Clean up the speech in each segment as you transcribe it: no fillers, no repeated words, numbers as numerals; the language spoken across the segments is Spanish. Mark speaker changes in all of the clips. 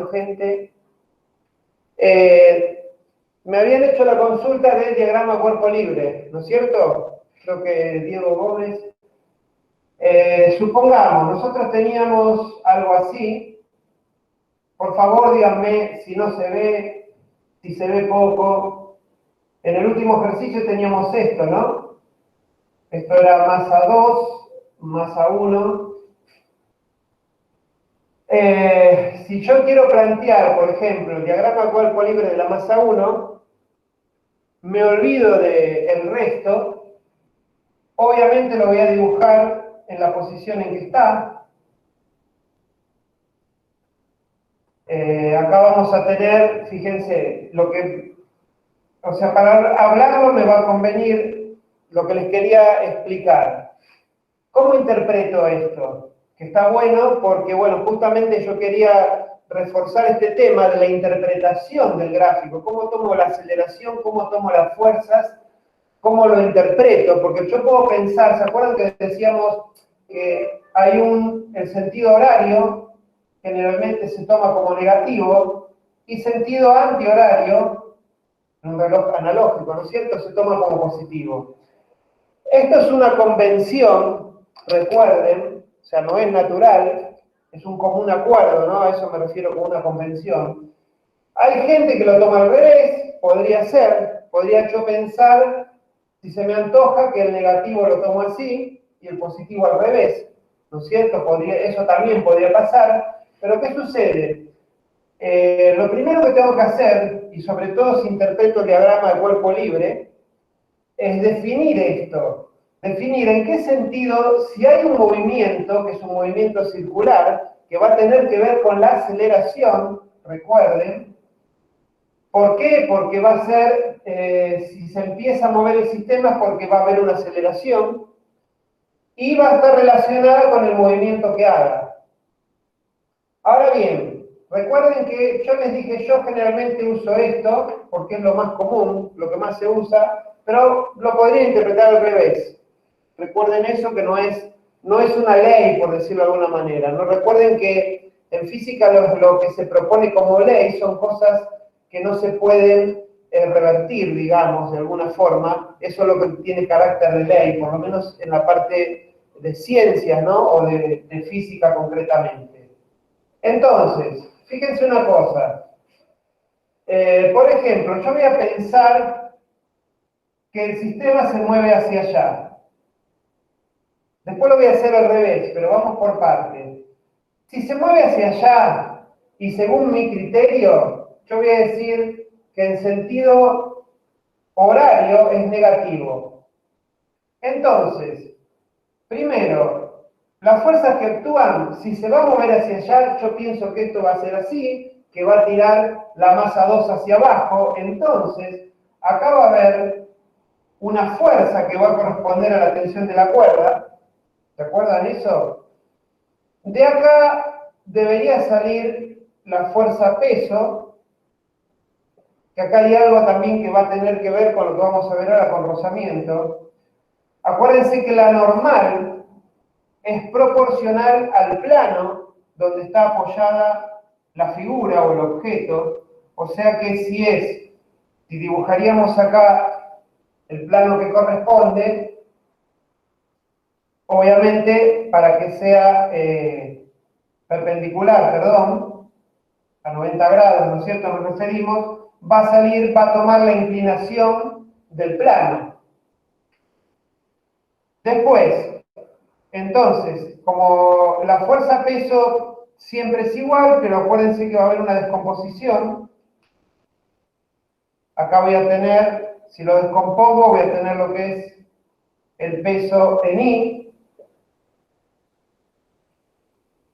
Speaker 1: gente. Me habían hecho la consulta del diagrama cuerpo libre, ¿no es cierto? Creo que Diego Gómez. Supongamos, nosotros teníamos algo así. Por favor, díganme si no se ve, si se ve poco. En el último ejercicio teníamos esto, ¿no? Esto era masa 2, masa 1. Si yo quiero plantear, por ejemplo, el diagrama cuerpo libre de la masa 1, me olvido del resto, obviamente lo voy a dibujar en la posición en que está. Acá vamos a tener, fíjense, o sea, para hablarlo me va a convenir lo que les quería explicar. ¿Cómo interpreto esto? Que está bueno porque, bueno, justamente yo quería reforzar este tema de la interpretación del gráfico. ¿Cómo tomo la aceleración? ¿Cómo tomo las fuerzas? ¿Cómo lo interpreto? Porque yo puedo pensar, ¿se acuerdan que decíamos que hay el sentido horario, generalmente se toma como negativo, y sentido antihorario, en un reloj analógico, ¿no es cierto?, se toma como positivo. Esto es una convención, recuerden, o sea, no es natural, es un común acuerdo, ¿no? A eso me refiero con una convención. Hay gente que lo toma al revés, podría yo pensar, si se me antoja, que el negativo lo tomo así y el positivo al revés, ¿no es cierto? Eso también podría pasar, pero ¿qué sucede? Lo primero que tengo que hacer, y sobre todo si interpreto el diagrama de cuerpo libre, es definir esto. Definir en qué sentido, si hay un movimiento, que es un movimiento circular, que va a tener que ver con la aceleración, recuerden. ¿Por qué? Porque va a ser, si se empieza a mover el sistema, es porque va a haber una aceleración y va a estar relacionada con el movimiento que haga. Ahora bien, recuerden que yo les dije, yo generalmente uso esto, porque es lo más común, lo que más se usa, pero lo podría interpretar al revés. Recuerden eso, que no es una ley, por decirlo de alguna manera. ¿No? Recuerden que en física lo que se propone como ley son cosas que no se pueden revertir, digamos, de alguna forma. Eso es lo que tiene carácter de ley, por lo menos en la parte de ciencias, ¿no? O de física concretamente. Entonces, fíjense una cosa. Por ejemplo, yo voy a pensar que el sistema se mueve hacia allá. Después lo voy a hacer al revés, pero vamos por partes. Si se mueve hacia allá, y según mi criterio, yo voy a decir que en sentido horario es negativo. Entonces, primero, las fuerzas que actúan, si se va a mover hacia allá, yo pienso que esto va a ser así, que va a tirar la masa 2 hacia abajo. Entonces, acá va a haber una fuerza que va a corresponder a la tensión de la cuerda. ¿Se acuerdan eso? De acá debería salir la fuerza peso, que acá hay algo también que va a tener que ver con lo que vamos a ver ahora con rozamiento. Acuérdense que la normal es proporcional al plano donde está apoyada la figura o el objeto, o sea que si dibujaríamos acá el plano que corresponde, obviamente para que sea perpendicular, perdón, a 90 grados, ¿no es cierto? Nos referimos, va a tomar la inclinación del plano. Después, entonces, como la fuerza peso siempre es igual, pero acuérdense que va a haber una descomposición. Acá voy a tener, si lo descompongo, voy a tener lo que es el peso en I.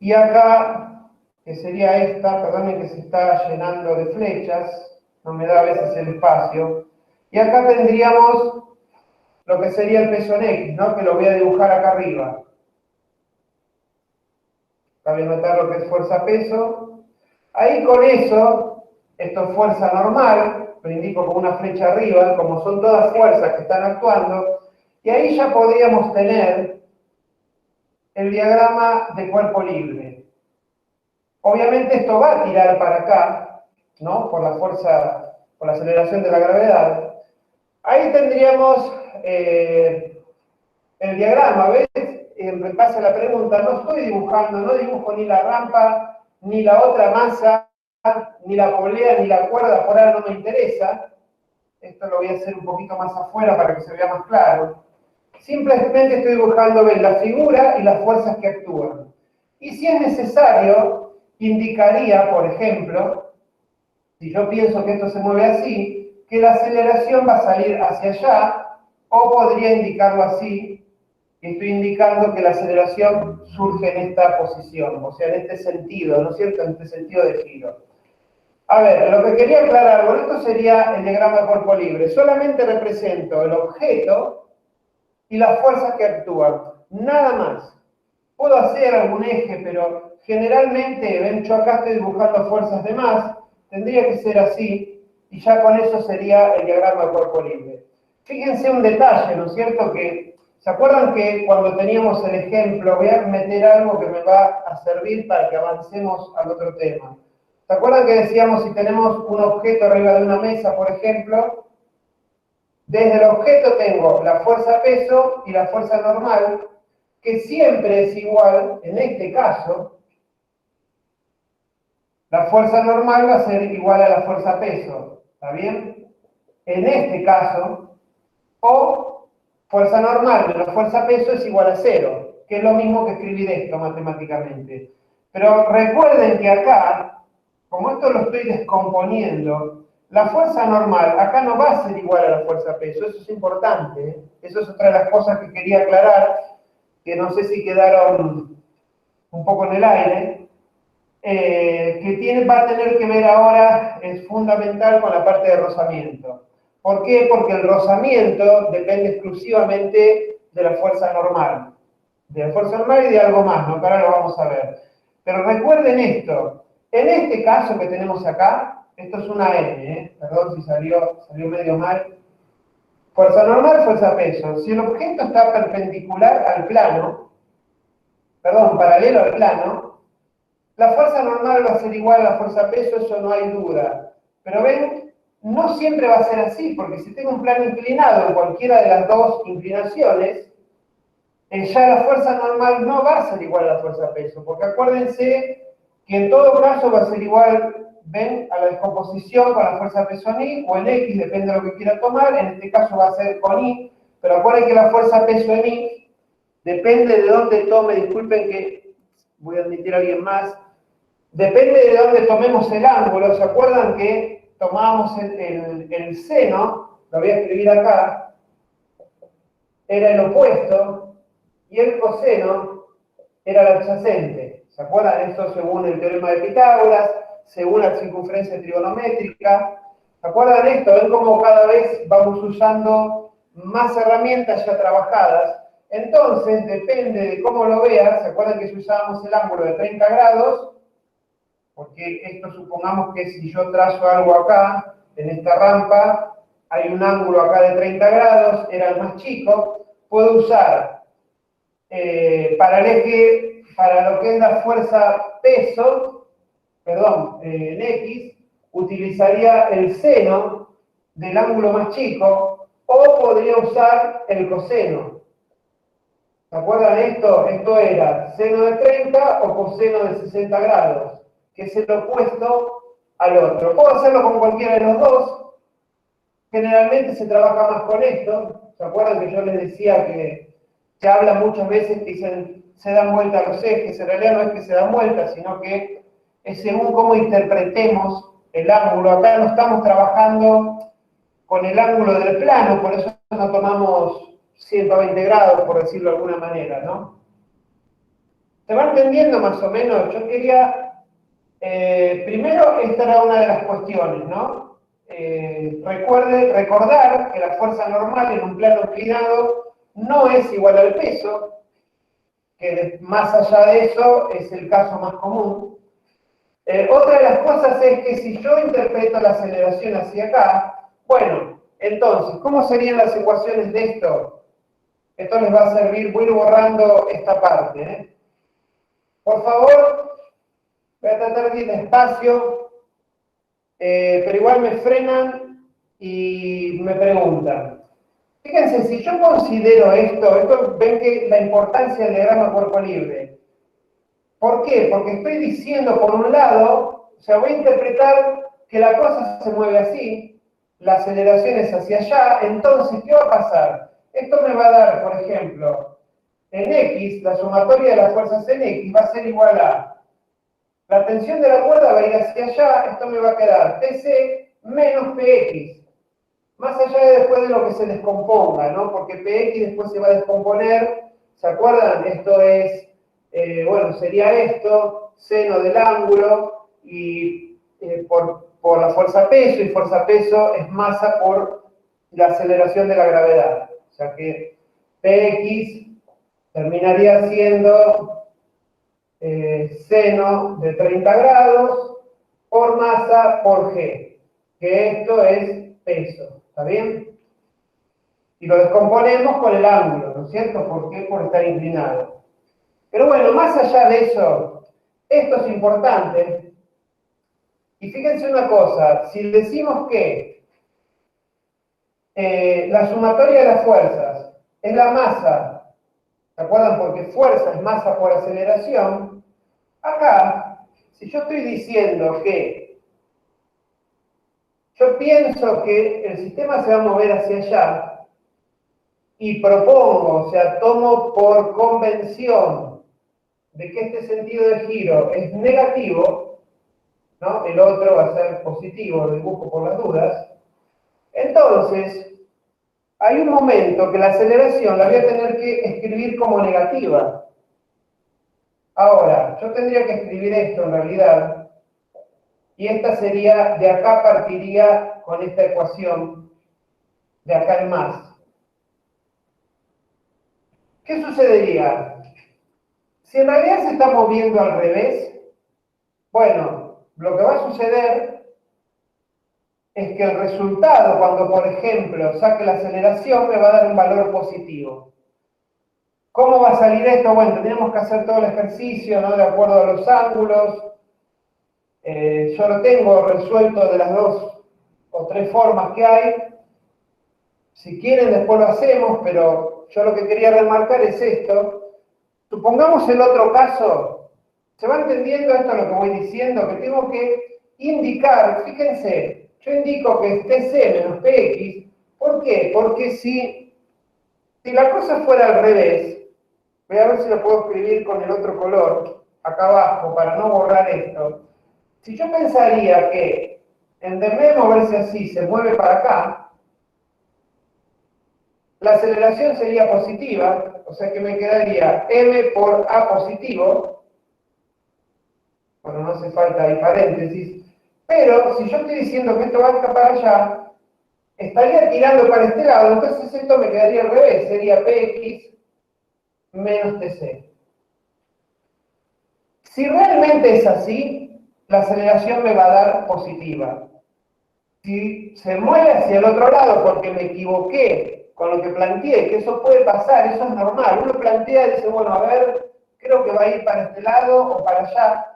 Speaker 1: Y acá, que sería esta, perdonen que se está llenando de flechas, no me da a veces el espacio. Y acá tendríamos lo que sería el peso en X, ¿no? Que lo voy a dibujar acá arriba. Acá voy a notar lo que es fuerza-peso. Ahí con eso, esto es fuerza normal, lo indico con una flecha arriba, como son todas fuerzas que están actuando, y ahí ya podríamos tener el diagrama de cuerpo libre. Obviamente esto va a tirar para acá, ¿no? Por la fuerza, por la aceleración de la gravedad. Ahí tendríamos el diagrama, ¿ves? Me pasa la pregunta, no estoy dibujando, no dibujo ni la rampa, ni la otra masa, ni la polea, ni la cuerda, por ahora no me interesa. Esto lo voy a hacer un poquito más afuera para que se vea más claro. Simplemente estoy dibujando, ¿ves? La figura y las fuerzas que actúan. Y si es necesario, indicaría, por ejemplo, si yo pienso que esto se mueve así, que la aceleración va a salir hacia allá, o podría indicarlo así, que estoy indicando que la aceleración surge en esta posición, o sea, en este sentido, ¿no es cierto? En este sentido de giro. A ver, lo que quería aclarar, bueno, esto sería el diagrama de cuerpo libre. Solamente represento el objeto y las fuerzas que actúan. Nada más. Puedo hacer algún eje, pero generalmente, ven, yo acá estoy dibujando fuerzas de más, tendría que ser así, y ya con eso sería el diagrama de cuerpo libre. Fíjense un detalle, ¿no es cierto? Que, ¿se acuerdan que cuando teníamos el ejemplo, voy a meter algo que me va a servir para que avancemos al otro tema? ¿Se acuerdan que decíamos si tenemos un objeto arriba de una mesa, por ejemplo? Desde el objeto tengo la fuerza peso y la fuerza normal, que siempre es igual, en este caso, la fuerza normal va a ser igual a la fuerza peso, ¿está bien? En este caso, o fuerza normal menos fuerza peso es igual a 0, que es lo mismo que escribir esto matemáticamente. Pero recuerden que acá, como esto lo estoy descomponiendo, la fuerza normal acá no va a ser igual a la fuerza peso, eso es importante, ¿eh? Eso es otra de las cosas que quería aclarar, que no sé si quedaron un poco en el aire, que va a tener que ver ahora, es fundamental con la parte de rozamiento. ¿Por qué? Porque el rozamiento depende exclusivamente de la fuerza normal. De la fuerza normal y de algo más, ¿no? Que ahora lo vamos a ver. Pero recuerden esto, en este caso que tenemos acá, esto es una N, perdón si salió medio mal. Fuerza normal, fuerza peso. Si el objeto está perpendicular al plano, perdón, paralelo al plano, la fuerza normal va a ser igual a la fuerza peso, eso no hay duda. Pero ven, no siempre va a ser así, porque si tengo un plano inclinado en cualquiera de las dos inclinaciones, ya la fuerza normal no va a ser igual a la fuerza peso, porque acuérdense que en todo caso va a ser igual, ven, a la descomposición con la fuerza peso en I o en X, depende de lo que quiera tomar, en este caso va a ser con I, pero acuérdense que la fuerza peso en I depende de dónde tome, disculpen que voy a admitir a alguien más, depende de dónde tomemos el ángulo. ¿Se acuerdan que tomábamos el seno? Lo voy a escribir acá. Era el opuesto. Y el coseno era el adyacente. ¿Se acuerdan? Esto según el teorema de Pitágoras, según la circunferencia trigonométrica. ¿Se acuerdan esto? ¿Ven cómo cada vez vamos usando más herramientas ya trabajadas? Entonces, depende de cómo lo veas. ¿Se acuerdan que si usábamos el ángulo de 30 grados? Porque esto supongamos que si yo trazo algo acá, en esta rampa, hay un ángulo acá de 30 grados, era el más chico, puedo usar para el eje, para lo que es la fuerza peso, perdón, en X, utilizaría el seno del ángulo más chico, o podría usar el coseno. ¿Se acuerdan esto? Esto era seno de 30 o coseno de 60 grados, que es el opuesto al otro. Puedo hacerlo con cualquiera de los dos. Generalmente se trabaja más con esto. ¿Se acuerdan que yo les decía que se habla muchas veces que dicen se dan vuelta los ejes? En realidad no es que se dan vuelta, sino que es según cómo interpretemos el ángulo. Acá no estamos trabajando con el ángulo del plano, por eso no tomamos 120 grados, por decirlo de alguna manera, ¿no? ¿Se va entendiendo más o menos? Yo quería, primero, esta era una de las cuestiones, ¿no? Recordar que la fuerza normal en un plano inclinado no es igual al peso, que más allá de eso es el caso más común. Otra de las cosas es que si yo interpreto la aceleración hacia acá, bueno, entonces, ¿cómo serían las ecuaciones de esto? Esto les va a servir, voy a ir borrando esta parte, ¿eh? Por favor, Voy a tratar de ir despacio, pero igual me frenan y me preguntan. Fíjense, si yo considero esto ven que la importancia del diagrama cuerpo libre. ¿Por qué? Porque estoy diciendo, por un lado, o sea, voy a interpretar que la cosa se mueve así, la aceleración es hacia allá, entonces, ¿qué va a pasar? Esto me va a dar, por ejemplo, en X, la sumatoria de las fuerzas en X va a ser igual a la tensión de la cuerda va a ir hacia allá, esto me va a quedar TC menos PX. Más allá de después de lo que se descomponga, ¿no? Porque PX después se va a descomponer, ¿se acuerdan? Esto es, bueno, sería esto, seno del ángulo, y por la fuerza peso, y fuerza peso es masa por la aceleración de la gravedad. O sea que PX terminaría siendo seno de 30 grados por masa por G, que esto es peso, ¿está bien? Y lo descomponemos con el ángulo, ¿no es cierto? ¿Por qué? Por estar inclinado. Pero bueno, más allá de eso, esto es importante. Y fíjense una cosa, si decimos que la sumatoria de las fuerzas es la masa, ¿se acuerdan? Porque fuerza es masa por aceleración. Acá, si yo estoy diciendo que yo pienso que el sistema se va a mover hacia allá y propongo, o sea, tomo por convención de que este sentido de giro es negativo, ¿no? El otro va a ser positivo, lo dibujo por las dudas. Entonces, hay un momento que la aceleración la voy a tener que escribir como negativa. Ahora, yo tendría que escribir esto en realidad, y esta sería, de acá partiría con esta ecuación, de acá en más. ¿Qué sucedería? Si en realidad se está moviendo al revés, bueno, lo que va a suceder es que el resultado, cuando por ejemplo saque la aceleración, me va a dar un valor positivo. ¿Cómo va a salir esto? Bueno, tendríamos que hacer todo el ejercicio, ¿no? De acuerdo a los ángulos. Yo lo tengo resuelto de las 2 o 3 formas que hay. Si quieren, después lo hacemos, pero yo lo que quería remarcar es esto. Supongamos el otro caso. ¿Se va entendiendo esto lo que voy diciendo? Que tengo que indicar, fíjense, yo indico que es TC menos PX. ¿Por qué? Porque si la cosa fuera al revés, voy a ver si lo puedo escribir con el otro color, acá abajo, para no borrar esto. Si yo pensaría que en vez de moverse así, se mueve para acá, la aceleración sería positiva, o sea que me quedaría m por a positivo, bueno, no hace falta ahí paréntesis, pero si yo estoy diciendo que esto va para allá, estaría tirando para este lado, entonces esto me quedaría al revés, sería px menos tc. Si realmente es así, la aceleración me va a dar positiva. Si se mueve hacia el otro lado porque me equivoqué con lo que planteé, que eso puede pasar, eso es normal. Uno plantea y dice, bueno, a ver, creo que va a ir para este lado o para allá.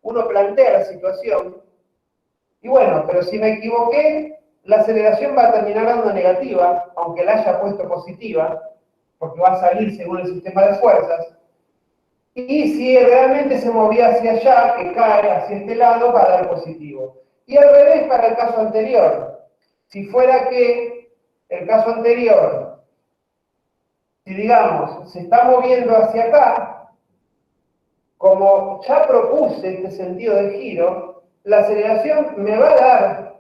Speaker 1: Uno plantea la situación. Y bueno, pero si me equivoqué, la aceleración va a terminar dando negativa, aunque la haya puesto positiva, porque va a salir según el sistema de fuerzas. Y si realmente se movía hacia allá, que cae hacia este lado, va a dar positivo. Y al revés para el caso anterior. Si fuera que el caso anterior, si digamos, se está moviendo hacia acá, como ya propuse este sentido de giro, la aceleración me va a dar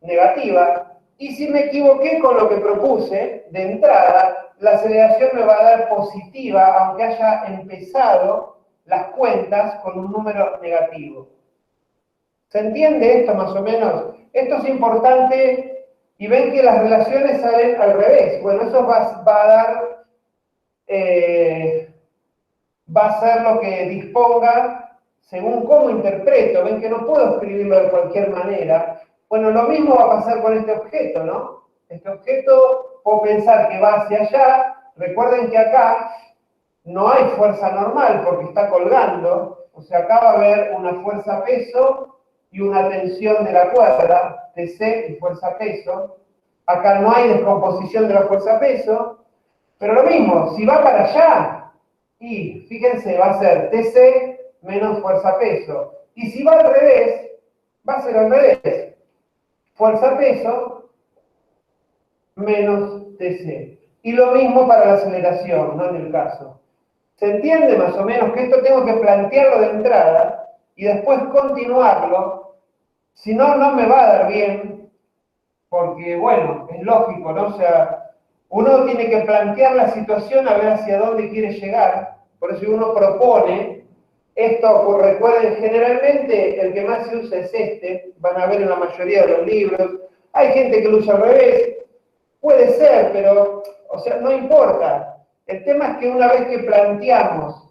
Speaker 1: negativa, y si me equivoqué con lo que propuse de entrada, la aceleración me va a dar positiva, aunque haya empezado las cuentas con un número negativo. ¿Se entiende esto más o menos? Esto es importante y ven que las relaciones salen al revés. Bueno, eso va a dar, va a ser lo que disponga según cómo interpreto. Ven que no puedo escribirlo de cualquier manera. Bueno, lo mismo va a pasar con este objeto, ¿no? Este objeto, puedo pensar que va hacia allá. Recuerden que acá no hay fuerza normal porque está colgando. O sea, acá va a haber una fuerza-peso y una tensión de la cuerda, TC y fuerza-peso. Acá no hay descomposición de la fuerza-peso, pero lo mismo, si va para allá, y fíjense, va a ser TC menos fuerza-peso. Y si va al revés, va a ser al revés. Fuerza-peso menos TC. Y lo mismo para la aceleración, no en el caso. ¿Se entiende más o menos que esto tengo que plantearlo de entrada y después continuarlo? Si no, no me va a dar bien, porque, bueno, es lógico, ¿no? O sea, uno tiene que plantear la situación a ver hacia dónde quiere llegar. Por eso uno propone, esto, recuerden, generalmente el que más se usa es este, van a ver en la mayoría de los libros. Hay gente que lo usa al revés, puede ser, pero, o sea, no importa. El tema es que una vez que planteamos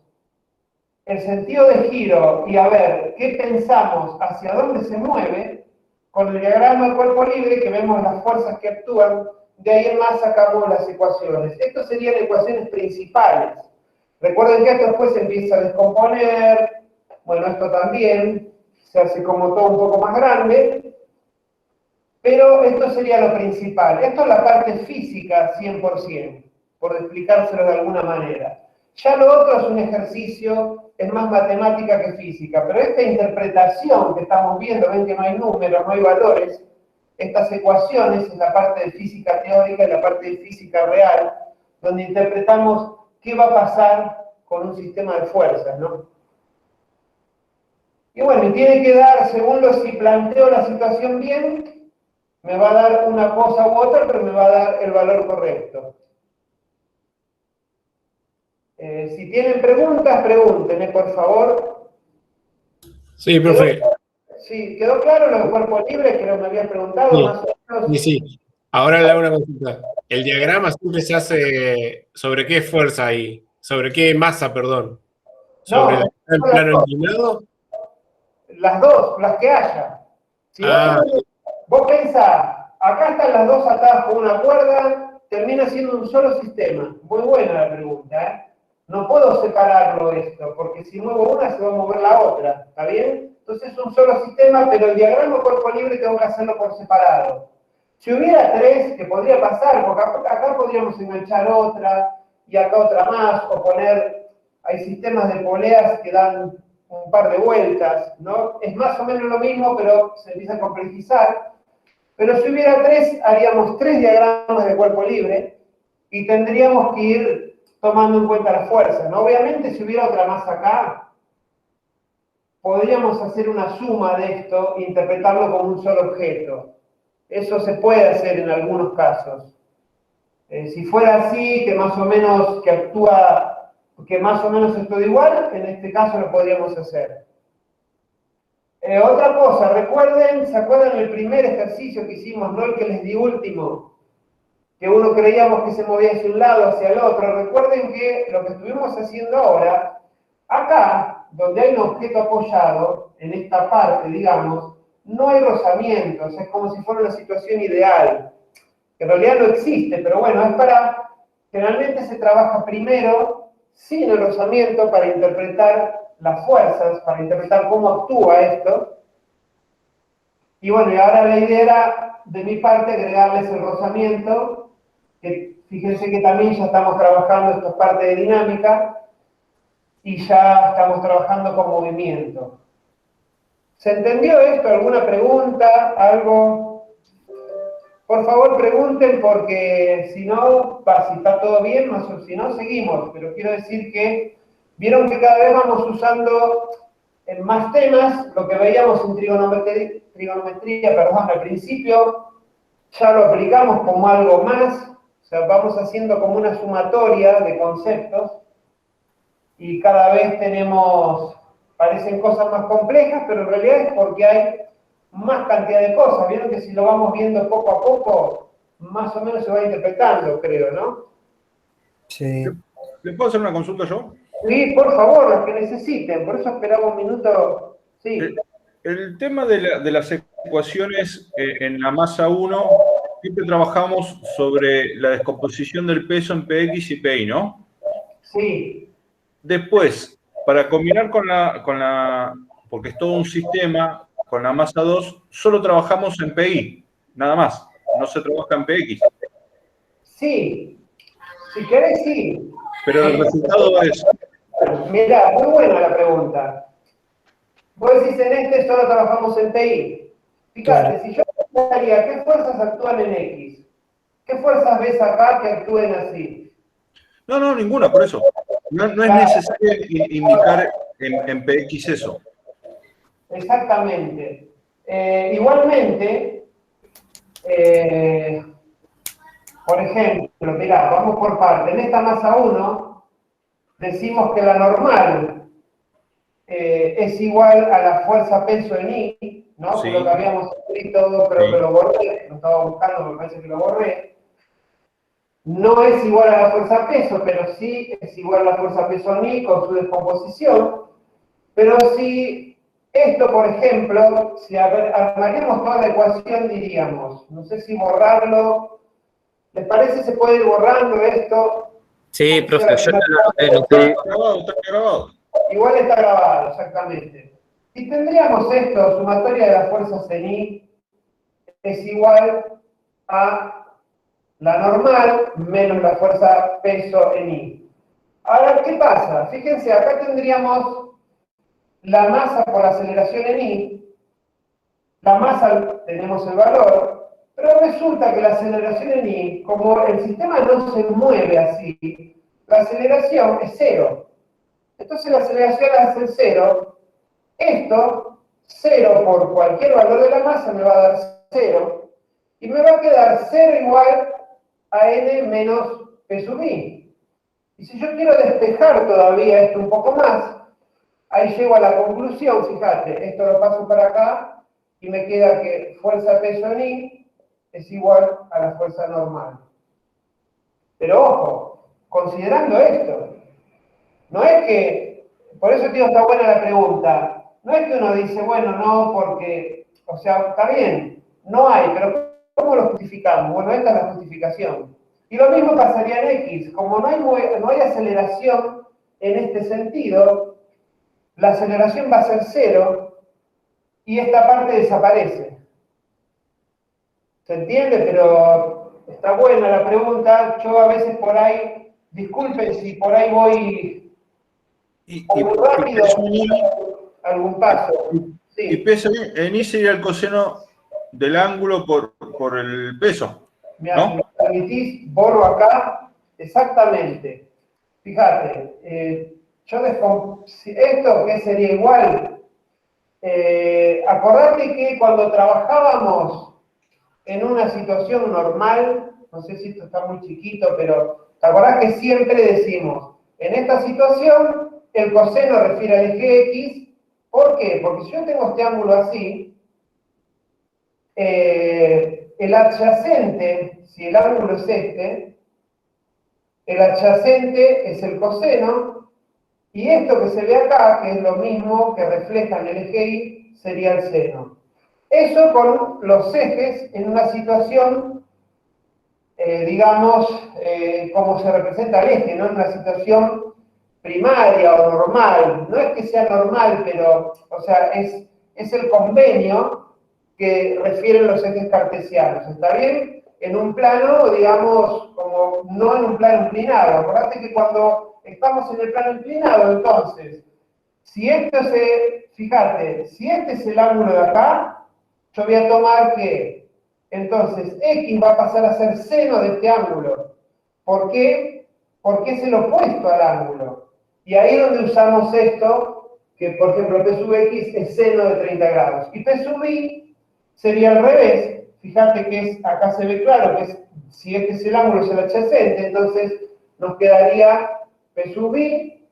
Speaker 1: el sentido de giro y a ver qué pensamos, hacia dónde se mueve, con el diagrama del cuerpo libre, que vemos las fuerzas que actúan, de ahí en más sacamos las ecuaciones. Estas serían ecuaciones principales. Recuerden que esto después se empieza a descomponer, bueno, esto también, se hace como todo un poco más grande, pero esto sería lo principal. Esto es la parte física 100%, por explicárselo de alguna manera. Ya lo otro es un ejercicio, es más matemática que física, pero esta interpretación que estamos viendo, ven que no hay números, no hay valores, estas ecuaciones es la parte de física teórica y la parte de física real, donde interpretamos qué va a pasar con un sistema de fuerzas, ¿no? Y bueno, y tiene que dar, según si planteo la situación bien, me va a dar una cosa u otra, pero me va a dar el valor correcto. Si tienen preguntas, pregúntenme, por favor.
Speaker 2: Sí, profe.
Speaker 1: Sí, ¿quedó claro los cuerpos libres que me habían preguntado?
Speaker 2: Sí,
Speaker 1: Más o menos.
Speaker 2: sí. Ahora le hago una consulta. El diagrama siempre se hace sobre qué fuerza y sobre qué masa, perdón. ¿Sobre
Speaker 1: No,
Speaker 2: el plano inclinado?
Speaker 1: las dos, las que haya. Si
Speaker 2: Ah,
Speaker 1: vos pensás, acá están las dos atadas con una cuerda, termina siendo un solo sistema. Muy buena la pregunta, ¿eh? No puedo separarlo esto, porque si muevo una se va a mover la otra, ¿está bien? Entonces es un solo sistema, pero el diagrama cuerpo libre tengo que hacerlo por separado. Si hubiera tres, que podría pasar, porque acá podríamos enganchar otra, y acá otra más, o poner, hay sistemas de poleas que dan un par de vueltas, ¿no? Es más o menos lo mismo, pero se empieza a complejizar. Pero si hubiera tres, haríamos tres diagramas de cuerpo libre y tendríamos que ir tomando en cuenta la fuerza, ¿no? Obviamente, si hubiera otra más acá, podríamos hacer una suma de esto e interpretarlo como un solo objeto. Eso se puede hacer en algunos casos. Si fuera así, que más o menos que actúa, que más o menos es todo igual, en este caso lo podríamos hacer. Otra cosa, recuerden, ¿se acuerdan el primer ejercicio que hicimos, no el que les di último? Que uno creíamos que se movía hacia un lado, hacia el otro. Recuerden que lo que estuvimos haciendo ahora, acá, donde hay un objeto apoyado, en esta parte, digamos, no hay rozamientos, es como si fuera una situación ideal. En realidad no existe, pero bueno, es para, generalmente se trabaja primero sin el rozamiento para interpretar las fuerzas, para interpretar cómo actúa esto. Y bueno, y ahora la idea era, de mi parte, agregarles el rozamiento, que fíjense que también ya estamos trabajando, esto es parte de dinámica, y ya estamos trabajando con movimiento. ¿Se entendió esto? ¿Alguna pregunta? ¿Algo? Por favor, pregunten, porque si no, si está todo bien, más o si no, seguimos. Pero quiero decir que vieron que cada vez vamos usando en más temas lo que veíamos en trigonometría, perdón, al principio, ya lo aplicamos como algo más, o sea, vamos haciendo como una sumatoria de conceptos y cada vez tenemos, parecen cosas más complejas, pero en realidad es porque hay más cantidad de cosas. Vieron que si lo vamos viendo poco a poco, más o menos se va interpretando, creo, ¿no?
Speaker 3: Sí.
Speaker 4: ¿Le puedo hacer una consulta yo?
Speaker 1: Sí, por favor, los que necesiten, por eso esperaba un minuto. Sí.
Speaker 4: El tema de las ecuaciones en la masa 1, siempre trabajamos sobre la descomposición del peso en Px y Pi, ¿no?
Speaker 1: Sí.
Speaker 4: Después, para combinar porque es todo un sistema, con la masa 2, solo trabajamos en PI, nada más. No se trabaja en PX.
Speaker 1: Sí, si querés, sí.
Speaker 4: Pero el resultado es...
Speaker 1: Mirá, muy buena la pregunta. Vos decís, en este solo trabajamos en TI. Fíjate,
Speaker 2: Claro.
Speaker 1: si yo preguntaría, ¿qué fuerzas actúan en X? ¿Qué fuerzas ves acá que actúen así?
Speaker 4: No, ninguna, por eso. No es necesario indicar en PX eso.
Speaker 1: Exactamente. Igualmente, por ejemplo, mirá, vamos por parte. En esta masa 1, decimos que la normal es igual a la fuerza peso en I, ¿no?
Speaker 4: Sí,
Speaker 1: Lo que habíamos escrito, pero que
Speaker 4: sí.
Speaker 1: lo borré, lo estaba buscando, me parece que lo borré. No es igual a la fuerza peso, pero sí es igual a la fuerza peso en I con su descomposición. Pero si esto, por ejemplo, si armaríamos toda la ecuación, diríamos, no sé si borrarlo, ¿les parece se puede ir borrando esto?
Speaker 3: Sí, profe, yo ya lo anoté, no sé.
Speaker 4: Está grabado.
Speaker 1: Igual está grabado, exactamente. Si tendríamos esto, sumatoria de las fuerzas en I, es igual a la normal menos la fuerza peso en I. Ahora, ¿qué pasa? Fíjense, acá tendríamos la masa por aceleración en I, la masa tenemos el valor, pero resulta que la aceleración en I, como el sistema no se mueve así, la aceleración es cero. Entonces la aceleración hace cero. Esto, 0 por cualquier valor de la masa, me va a dar 0. Y me va a quedar 0 igual a n menos p sub i. Y si yo quiero despejar todavía esto un poco más, ahí llego a la conclusión, fíjate, esto lo paso para acá y me queda que fuerza peso en i es igual a la fuerza normal. Pero ojo, considerando esto, no es que, por eso tío, está buena la pregunta, no es que uno dice, bueno, no, porque, o sea, está bien, no hay, pero ¿cómo lo justificamos? Bueno, esta es la justificación. Y lo mismo pasaría en X, como no hay aceleración en este sentido, la aceleración va a ser cero y esta parte desaparece. ¿Se entiende? Pero está buena la pregunta, yo a veces por ahí, disculpen si por ahí voy muy rápido, algún paso. Sí.
Speaker 4: Y peso en I sería el coseno del ángulo por el peso.
Speaker 1: Mira,
Speaker 4: ¿no?
Speaker 1: si me permitís, borro acá, exactamente. Fíjate, esto que sería igual, acordate que cuando trabajábamos en una situación normal, no sé si esto está muy chiquito, pero te acordás que siempre decimos, en esta situación, el coseno refiere al eje X. ¿Por qué? Porque si yo tengo este ángulo así, el adyacente, si el ángulo es este, el adyacente es el coseno, y esto que se ve acá, que es lo mismo que refleja en el eje Y, sería el seno. Eso con los ejes en una situación, digamos, como se representa el eje, ¿no? En una situación primaria o normal. No es que sea normal, pero, o sea, es el convenio que refieren los ejes cartesianos, ¿está bien? En un plano, digamos, como no en un plano inclinado. Acordate que cuando estamos en el plano inclinado, entonces, si fíjate, si este es el ángulo de acá, yo voy a tomar que, entonces, X va a pasar a ser seno de este ángulo. ¿Por qué? Porque es el opuesto al ángulo. Y ahí es donde usamos esto, que por ejemplo P sub X es seno de 30 grados. Y P sub Y sería al revés. Fíjate que acá se ve claro que si este es el ángulo es el adyacente, entonces nos quedaría P sub I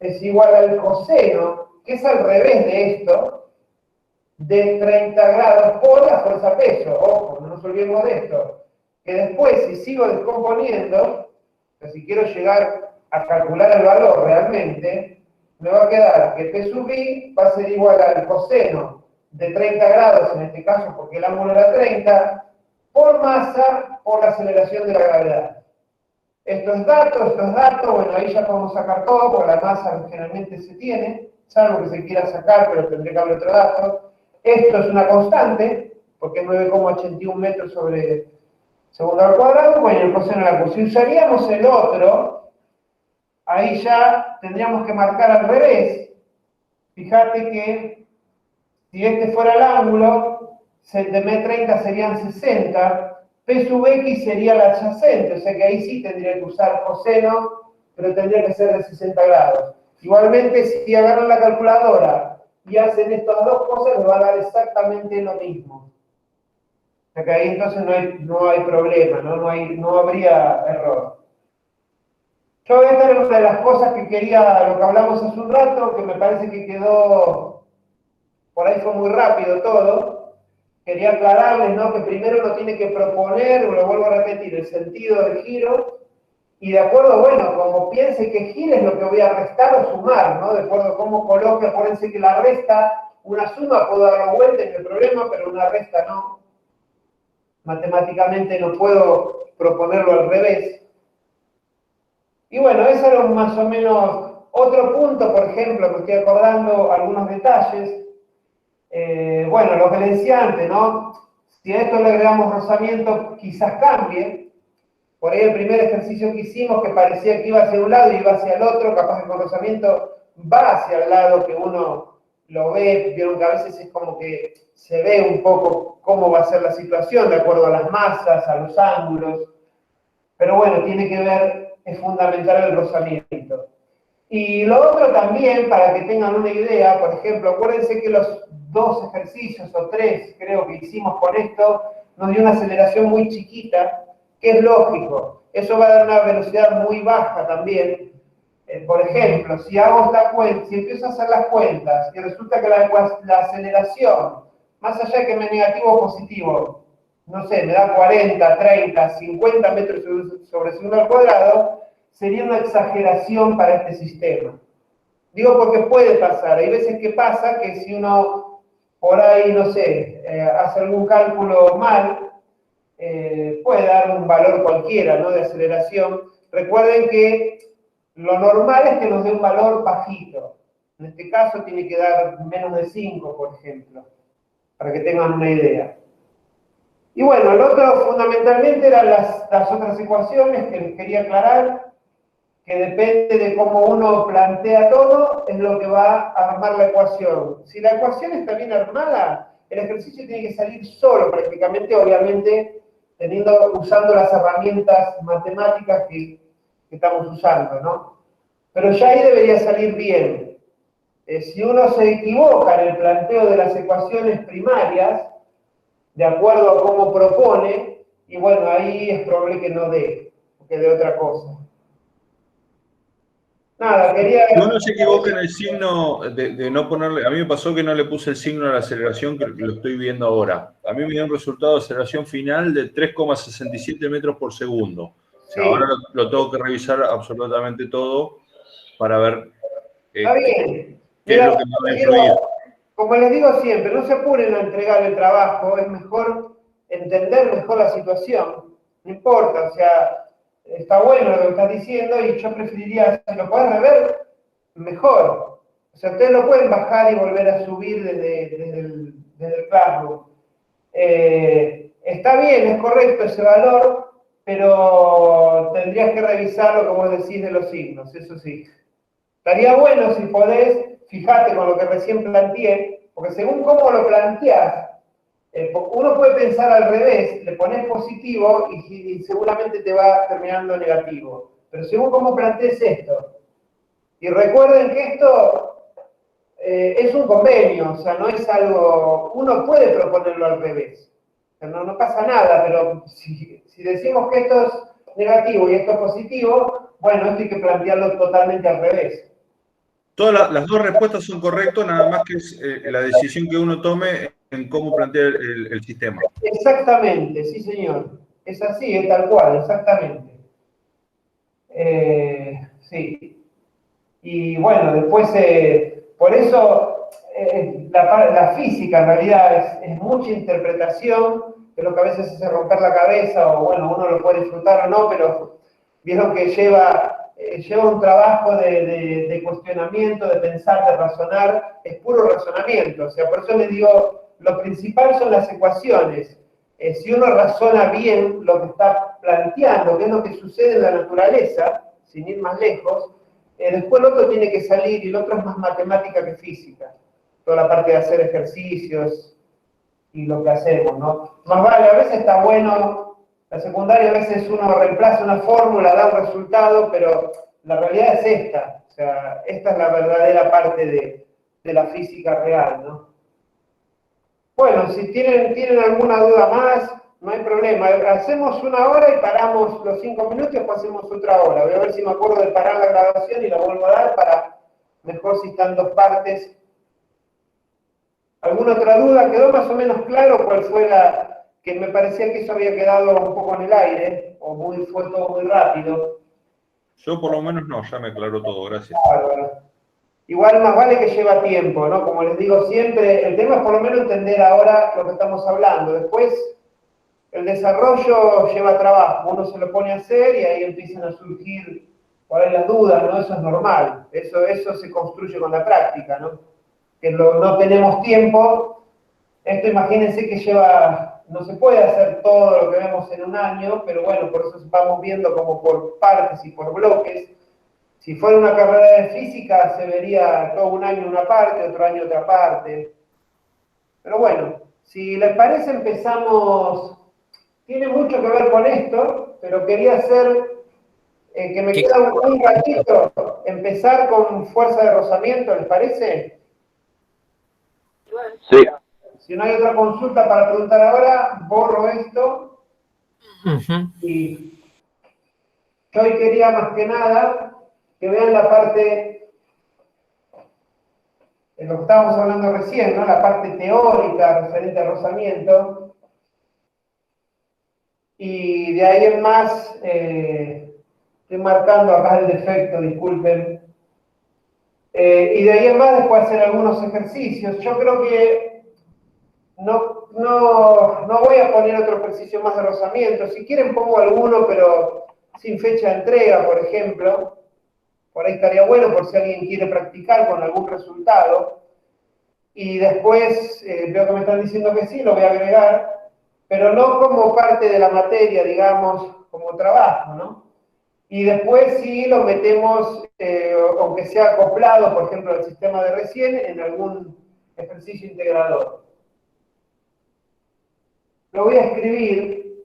Speaker 1: es igual al coseno, que es al revés de esto, de 30 grados por la fuerza peso. Ojo, no nos olvidemos de esto. Que después, si sigo descomponiendo, o si quiero llegar a calcular el valor realmente, me va a quedar que P sub I va a ser igual al coseno de 30 grados, en este caso porque el ángulo era 30, por masa por la aceleración de la gravedad. estos datos, bueno, ahí ya podemos sacar todo, porque la masa generalmente se tiene, salvo que se quiera sacar, pero tendré que haber otro dato. Esto es una constante, porque es 9,81 metros sobre segundo al cuadrado, bueno, el coseno de la curva. Si usaríamos el otro, ahí ya tendríamos que marcar al revés. Fíjate que si este fuera el ángulo, de M30 serían 60, P sub X sería la adyacente, o sea que ahí sí tendría que usar coseno, pero tendría que ser de 60 grados. Igualmente, si agarran la calculadora y hacen estas dos cosas, les va a dar exactamente lo mismo. O sea que ahí entonces no hay problema, no habría error. Esta era una de las cosas que quería, lo que hablamos hace un rato, que me parece que quedó, por ahí fue muy rápido todo. Quería aclararles, ¿no?, que primero uno tiene que proponer, lo vuelvo a repetir, el sentido del giro, y de acuerdo, bueno, como piense que gire es lo que voy a restar o sumar, ¿no? De acuerdo a cómo coloque, acuérdense que la resta, una suma puedo darlo vuelta en el problema, pero una resta no. Matemáticamente no puedo proponerlo al revés. Y bueno, ese era más o menos otro punto, por ejemplo, me estoy acordando algunos detalles. Bueno, lo que le decía antes, ¿no? Si a esto le agregamos rozamiento, quizás cambie. Por ahí el primer ejercicio que hicimos, que parecía que iba hacia un lado y iba hacia el otro, capaz que con rozamiento va hacia el lado que uno lo ve. Vieron que a veces es como que se ve un poco cómo va a ser la situación, de acuerdo a las masas, a los ángulos. Pero bueno, tiene que ver, es fundamental el rozamiento. Y lo otro también, para que tengan una idea, por ejemplo, acuérdense que los 2 ejercicios o 3, creo que hicimos con esto, nos dio una aceleración muy chiquita, que es lógico. Eso va a dar una velocidad muy baja también. Por ejemplo, si hago esta cuenta, si empiezo a hacer las cuentas y resulta que la aceleración, más allá de que me negativo o positivo, no sé, me da 40, 30, 50 metros sobre segundo al cuadrado, sería una exageración para este sistema. Digo porque puede pasar. Hay veces que pasa que si uno por ahí, no sé, hace algún cálculo mal, puede dar un valor cualquiera, ¿no?, de aceleración. Recuerden que lo normal es que nos dé un valor bajito. En este caso tiene que dar menos de 5, por ejemplo, para que tengan una idea. Y bueno, el otro fundamentalmente eran las otras ecuaciones que les quería aclarar, que depende de cómo uno plantea todo, es lo que va a armar la ecuación. Si la ecuación está bien armada, el ejercicio tiene que salir solo prácticamente, obviamente usando las herramientas matemáticas que estamos usando, ¿no? Pero ya ahí debería salir bien. Si uno se equivoca en el planteo de las ecuaciones primarias, de acuerdo a cómo propone, y bueno, ahí es probable que no dé, que dé otra cosa. Nada, quería...
Speaker 4: Si uno se equivoca en el signo de no ponerle... A mí me pasó que no le puse el signo a la aceleración, que lo estoy viendo ahora. A mí me dio un resultado de aceleración final de 3,67 metros por segundo.
Speaker 1: Sí.
Speaker 4: Ahora lo tengo que revisar absolutamente todo para ver
Speaker 1: Está bien.
Speaker 4: qué es lo que me va a influir.
Speaker 1: Como les digo siempre, no se apuren a entregar el trabajo, es mejor entender mejor la situación. No importa, o sea... Está bueno lo que estás diciendo y yo preferiría, si lo podés rever, mejor. O sea, ustedes lo pueden bajar y volver a subir desde el Classroom. Está bien, es correcto ese valor, pero tendrías que revisarlo, como decís, de los signos, eso sí. Estaría bueno si podés, fíjate con lo que recién planteé, porque según cómo lo planteás, uno puede pensar al revés, le pones positivo y seguramente te va terminando negativo. Pero según cómo plantees esto. Y recuerden que esto es un convenio, o sea, no es algo... Uno puede proponerlo al revés. O sea, no pasa nada, pero si decimos que esto es negativo y esto es positivo, bueno, esto hay que plantearlo totalmente al revés.
Speaker 4: Todas las 2 respuestas son correctas, nada más que es la decisión que uno tome en cómo plantear el sistema.
Speaker 1: Exactamente, sí señor. Es así, es tal cual, exactamente. Sí. Y bueno, después, por eso la física en realidad es mucha interpretación, que es lo que a veces hace romper la cabeza, o bueno, uno lo puede disfrutar o no, pero vieron que lleva un trabajo de cuestionamiento, de pensar, de razonar, es puro razonamiento. O sea, por eso les digo, lo principal son las ecuaciones. Si uno razona bien lo que está planteando, que es lo que sucede en la naturaleza, sin ir más lejos, después el otro tiene que salir y el otro es más matemática que física. Toda la parte de hacer ejercicios y lo que hacemos, ¿no? Más vale, a veces está bueno, la secundaria a veces uno reemplaza una fórmula, da un resultado, pero la realidad es esta. O sea, esta es la verdadera parte de la física real, ¿no? Bueno, si tienen alguna duda más, no hay problema. Hacemos 1 hora y paramos los 5 minutos y después hacemos otra hora. Voy a ver si me acuerdo de parar la grabación y la vuelvo a dar para mejor si están 2 partes. ¿Alguna otra duda? ¿Quedó más o menos claro cuál fue la que me parecía que eso había quedado un poco en el aire? ¿O fue todo muy rápido?
Speaker 4: Yo por lo menos no, ya me aclaró todo, gracias.
Speaker 1: Bárbaro. Igual más vale que lleva tiempo, ¿no? Como les digo siempre, el tema es por lo menos entender ahora lo que estamos hablando. Después, el desarrollo lleva trabajo, uno se lo pone a hacer y ahí empiezan a surgir por ahí las dudas, ¿no? Eso es normal, eso se construye con la práctica, ¿no? Que no tenemos tiempo. Esto imagínense que no se puede hacer todo lo que vemos en un año, pero bueno, por eso vamos viendo como por partes y por bloques. Si fuera una carrera de física, se vería todo un año una parte, otro año otra parte. Pero bueno, si les parece, empezamos. Tiene mucho que ver con esto, pero quería hacer, que me queda un ratito, empezar con fuerza de rozamiento, ¿les parece?
Speaker 5: Sí.
Speaker 1: Si no hay otra consulta para preguntar ahora, borro esto. Y yo hoy quería más que nada que vean la parte, de lo que estábamos hablando recién, ¿no? La parte teórica referente al rozamiento. Y de ahí en más, estoy marcando acá el defecto, disculpen. Y de ahí en más después hacer algunos ejercicios. Yo creo que no voy a poner otro ejercicio más de rozamiento. Si quieren pongo alguno, pero sin fecha de entrega, por ejemplo. Por ahí estaría bueno por si alguien quiere practicar con algún resultado. Y después, veo que me están diciendo que sí, lo voy a agregar, pero no como parte de la materia, digamos, como trabajo, ¿no? Y después sí lo metemos, aunque sea acoplado, por ejemplo, al sistema de recién, en algún ejercicio integrador. Lo voy a escribir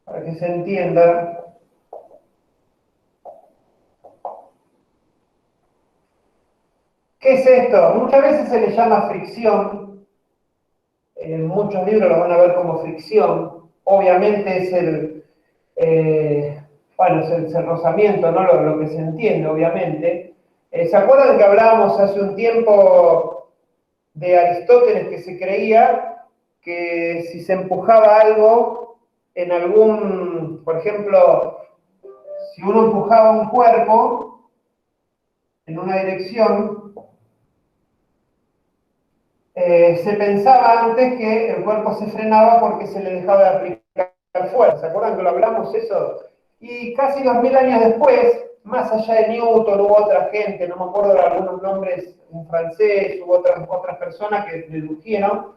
Speaker 1: para que se entienda. ¿Qué es esto? Muchas veces se le llama fricción. En muchos libros lo van a ver como fricción. Obviamente es el rozamiento, ¿no? Lo que se entiende, obviamente. ¿Se acuerdan que hablábamos hace un tiempo de Aristóteles que se creía que si se empujaba algo en algún, por ejemplo, si uno empujaba un cuerpo en una dirección, se pensaba antes que el cuerpo se frenaba porque se le dejaba de aplicar fuerza. ¿Se acuerdan que lo hablamos eso? Y casi 2000 años después, más allá de Newton, hubo otra gente, no me acuerdo de algunos nombres en francés, hubo otras personas que dedujeron,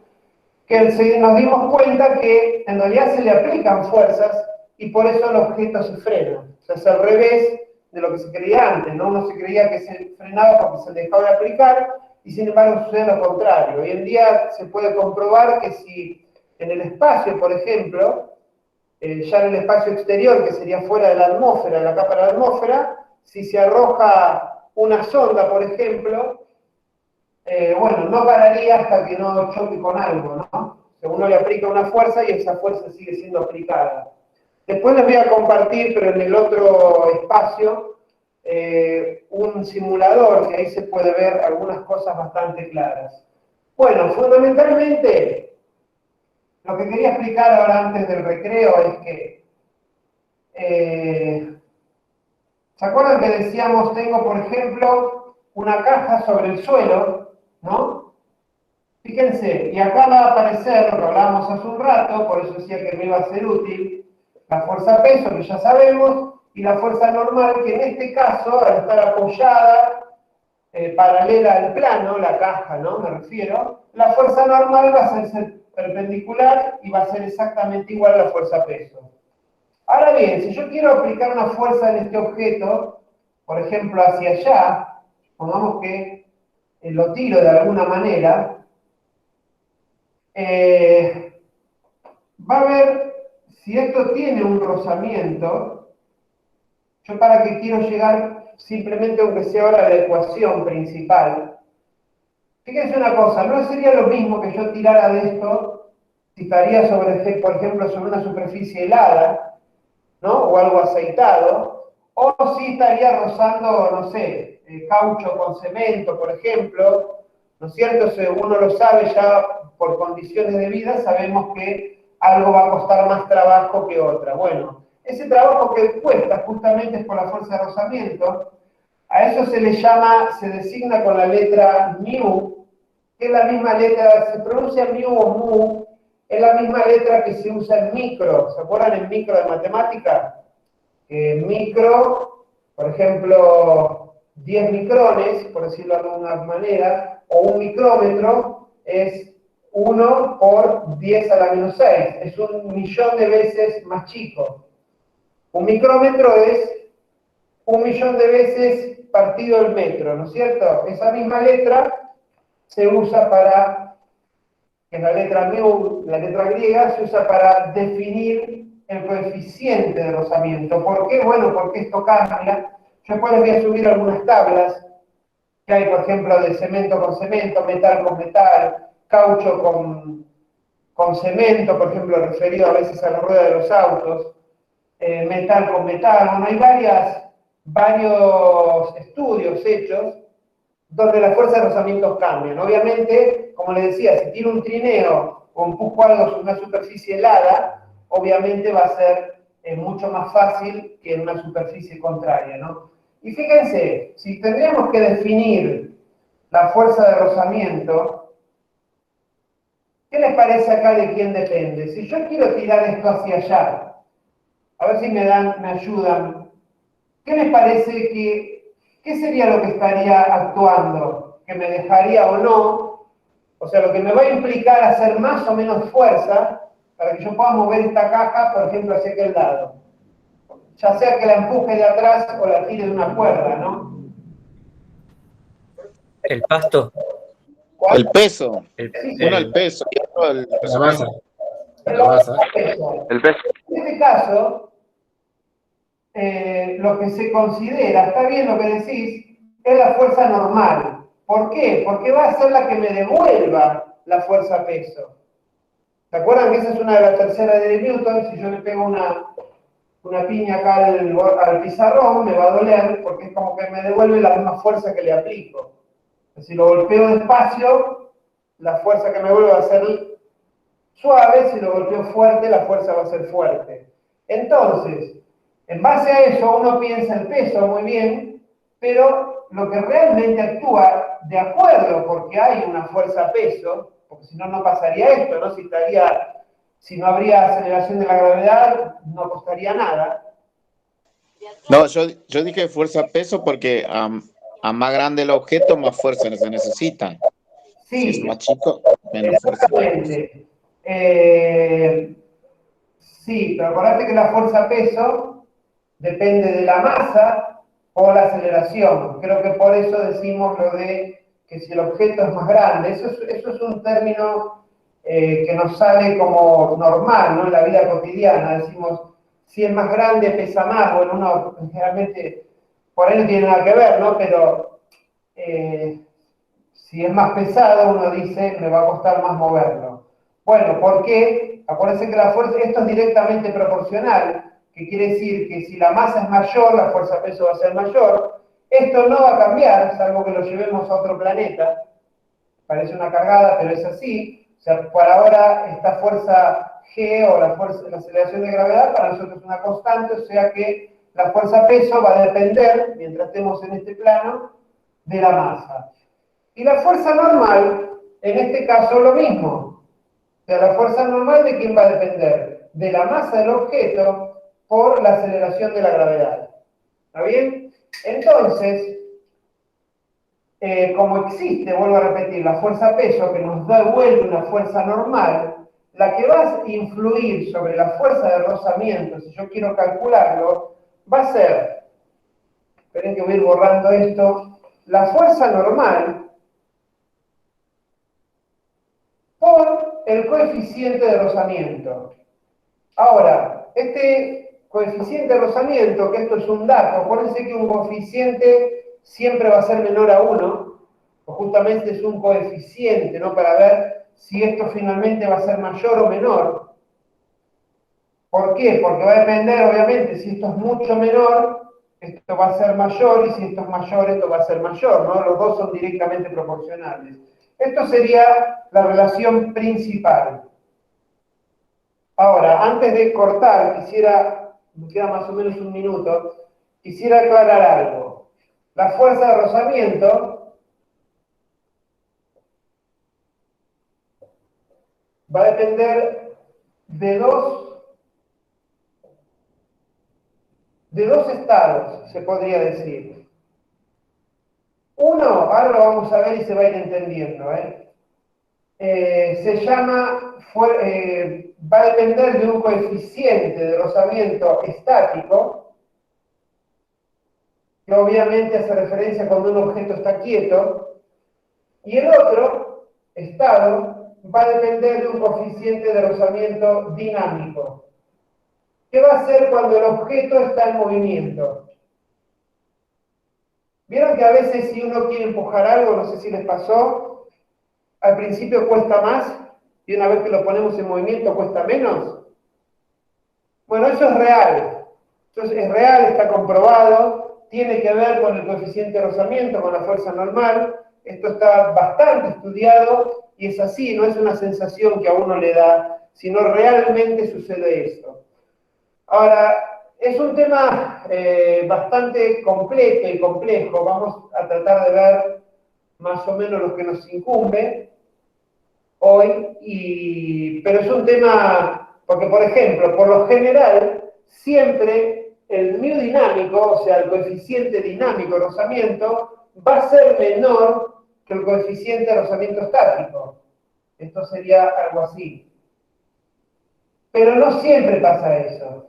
Speaker 1: que nos dimos cuenta que en realidad se le aplican fuerzas y por eso el objeto se frena. O sea, es al revés de lo que se creía antes, ¿no? Uno se creía que se frenaba porque se le dejaba de aplicar, y sin embargo sucede lo contrario. Hoy en día se puede comprobar que si en el espacio, por ejemplo, ya en el espacio exterior, que sería fuera de la atmósfera, de la capa de la atmósfera, si se arroja una sonda, por ejemplo, no pararía hasta que no choque con algo, ¿no? O sea, uno le aplica una fuerza y esa fuerza sigue siendo aplicada. Después les voy a compartir, pero en el otro espacio, un simulador, que ahí se puede ver algunas cosas bastante claras. Bueno, fundamentalmente, lo que quería explicar ahora antes del recreo es que, ¿se acuerdan que decíamos, tengo por ejemplo una caja sobre el suelo, ¿no? Fíjense, y acá va a aparecer, lo hablábamos hace un rato, por eso decía que me iba a ser útil, la fuerza peso, que ya sabemos, y la fuerza normal, que en este caso, al estar apoyada, paralela al plano, la caja, ¿no? Me refiero, la fuerza normal va a ser perpendicular y va a ser exactamente igual a la fuerza peso. Ahora bien, si yo quiero aplicar una fuerza en este objeto, por ejemplo, hacia allá, pongamos que lo tiro de alguna manera, va a ver si esto tiene un rozamiento. Yo para qué quiero llegar simplemente aunque sea ahora a la ecuación principal. Fíjense una cosa, no sería lo mismo que yo tirara de esto si estaría sobre, por ejemplo, sobre una superficie helada, ¿no? O algo aceitado, o si estaría rozando, no sé, caucho con cemento, por ejemplo, ¿no es cierto? Si uno lo sabe ya por condiciones de vida, sabemos que algo va a costar más trabajo que otra. Bueno, ese trabajo que cuesta justamente es por la fuerza de rozamiento. A eso se le llama, se designa con la letra mu, que es la misma letra, se pronuncia mu o mu, es la misma letra que se usa en micro. ¿Se acuerdan en micro de matemática? Micro, por ejemplo, 10 micrones, por decirlo de alguna manera, o un micrómetro es 1 por 10 a la menos 6, es 1.000.000 de veces más chico. Un micrómetro es 1.000.000 de veces partido el metro, ¿no es cierto? Esa misma letra se usa para, que es la letra mu, la letra griega, se usa para definir el coeficiente de rozamiento. ¿Por qué? Bueno, porque esto cambia. Yo después les voy a subir algunas tablas que hay, por ejemplo, de cemento con cemento, metal con metal, caucho con cemento, por ejemplo, referido a veces a la rueda de los autos, metal con metal. Bueno, hay varios estudios hechos donde las fuerzas de rozamiento cambian. Obviamente, como les decía, si tiro un trineo o empujo algo sobre una superficie helada, obviamente va a ser mucho más fácil que en una superficie contraria, ¿no? Y fíjense, si tendríamos que definir la fuerza de rozamiento, ¿qué les parece acá de quién depende? Si yo quiero tirar esto hacia allá, a ver si me ayudan, ¿qué les parece qué sería lo que estaría actuando? ¿Que me dejaría o no? O sea, lo que me va a implicar hacer más o menos fuerza para que yo pueda mover esta caja, por ejemplo, hacia aquel lado. Ya sea que la empuje de atrás o la tire de una cuerda, ¿no?
Speaker 3: El pasto.
Speaker 1: ¿Cuál?
Speaker 5: El peso.
Speaker 1: Sí,
Speaker 5: Uno el peso y otro el
Speaker 2: La
Speaker 5: peso.
Speaker 2: masa. La masa.
Speaker 6: El peso.
Speaker 1: En este caso, lo que se considera, está bien lo que decís, es la fuerza normal. ¿Por qué? Porque va a ser la que me devuelva la fuerza peso. ¿Se acuerdan que esa es una de las terceras de Newton? Si yo le pego una piña acá al pizarrón, me va a doler porque es como que me devuelve la misma fuerza que le aplico. Si lo golpeo despacio, la fuerza que me vuelve va a ser suave, si lo golpeo fuerte, la fuerza va a ser fuerte. Entonces, en base a eso, uno piensa el peso muy bien, pero lo que realmente actúa de acuerdo, porque hay una fuerza peso, porque si no, no pasaría esto, ¿no? Si no habría aceleración de la gravedad, no costaría nada.
Speaker 5: No, yo dije fuerza peso porque a más grande el objeto, más fuerza se necesita. Si es
Speaker 1: Sí,
Speaker 5: más chico, menos fuerza.
Speaker 1: exactamente. Sí, pero acordate que la fuerza peso depende de la masa o la aceleración. Creo que por eso decimos lo de que si el objeto es más grande. Eso es un término que nos sale como normal, ¿no? En la vida cotidiana. Decimos, si es más grande, pesa más. Bueno, uno generalmente, por ahí no tiene nada que ver, ¿no? Pero si es más pesado, uno dice, me va a costar más moverlo. Bueno, ¿por qué? Acuérdense que la fuerza, esto es directamente proporcional, que quiere decir que si la masa es mayor, la fuerza peso va a ser mayor. Esto no va a cambiar, salvo que lo llevemos a otro planeta. Parece una cargada, pero es así. O sea, por ahora esta fuerza G o la aceleración de gravedad para nosotros es una constante, o sea que la fuerza peso va a depender, mientras estemos en este plano, de la masa. Y la fuerza normal, en este caso, lo mismo. O sea, la fuerza normal, ¿de quién va a depender? De la masa del objeto por la aceleración de la gravedad. ¿Está bien? Entonces, como existe, vuelvo a repetir, la fuerza-peso que nos devuelve una fuerza normal, la que va a influir sobre la fuerza de rozamiento, si yo quiero calcularlo, va a ser, esperen que voy a ir borrando esto, la fuerza normal por el coeficiente de rozamiento. Ahora, este coeficiente de rozamiento, que esto es un dato, acuérdense que un coeficiente siempre va a ser menor a 1, o justamente es un coeficiente, ¿no? Para ver si esto finalmente va a ser mayor o menor. ¿Por qué? Porque va a depender, obviamente, si esto es mucho menor, esto va a ser mayor, y si esto es mayor, esto va a ser mayor, ¿no? Los dos son directamente proporcionales. Esto sería la relación principal. Ahora, antes de cortar, me queda más o menos un minuto, quisiera aclarar algo. La fuerza de rozamiento va a depender de dos estados, se podría decir. Uno, ahora lo vamos a ver y se va a ir entendiendo, se llama, va a depender de un coeficiente de rozamiento estático, que obviamente hace referencia cuando un objeto está quieto, y el otro estado va a depender de un coeficiente de rozamiento dinámico. ¿Qué va a hacer cuando el objeto está en movimiento? ¿Vieron que a veces si uno quiere empujar algo, no sé si les pasó, al principio cuesta más y una vez que lo ponemos en movimiento cuesta menos? Bueno, eso es real. Entonces es real, está comprobado, tiene que ver con el coeficiente de rozamiento, con la fuerza normal. Esto está bastante estudiado y es así, no es una sensación que a uno le da, sino realmente sucede esto. Ahora, es un tema bastante completo y complejo. Vamos a tratar de ver más o menos lo que nos incumbe hoy, pero es un tema, porque por ejemplo, por lo general, siempre el mu dinámico, o sea, el coeficiente dinámico de rozamiento, va a ser menor que el coeficiente de rozamiento estático. Esto sería algo así. Pero no siempre pasa eso.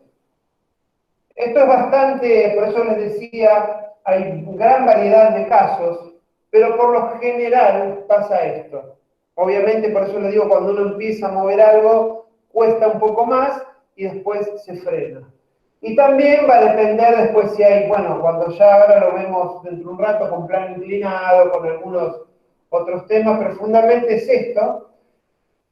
Speaker 1: Esto es bastante, por eso les decía, hay gran variedad de casos, pero por lo general pasa esto. Obviamente, por eso les digo, cuando uno empieza a mover algo, cuesta un poco más y después se frena. Y también va a depender después si hay, bueno, cuando ya ahora lo vemos dentro de un rato con plano inclinado, con algunos otros temas, pero fundamentalmente es esto.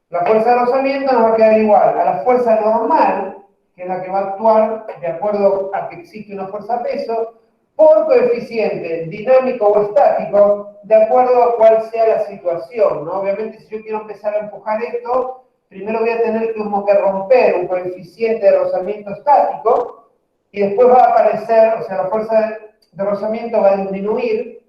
Speaker 1: La fuerza de rozamiento nos va a quedar igual a la fuerza normal, que es la que va a actuar de acuerdo a que existe una fuerza-peso, por coeficiente dinámico o estático, de acuerdo a cuál sea la situación, ¿no? Obviamente, si yo quiero empezar a empujar esto, primero voy a tener como que romper un coeficiente de rozamiento estático, y después va a aparecer, o sea, la fuerza de rozamiento va a disminuir.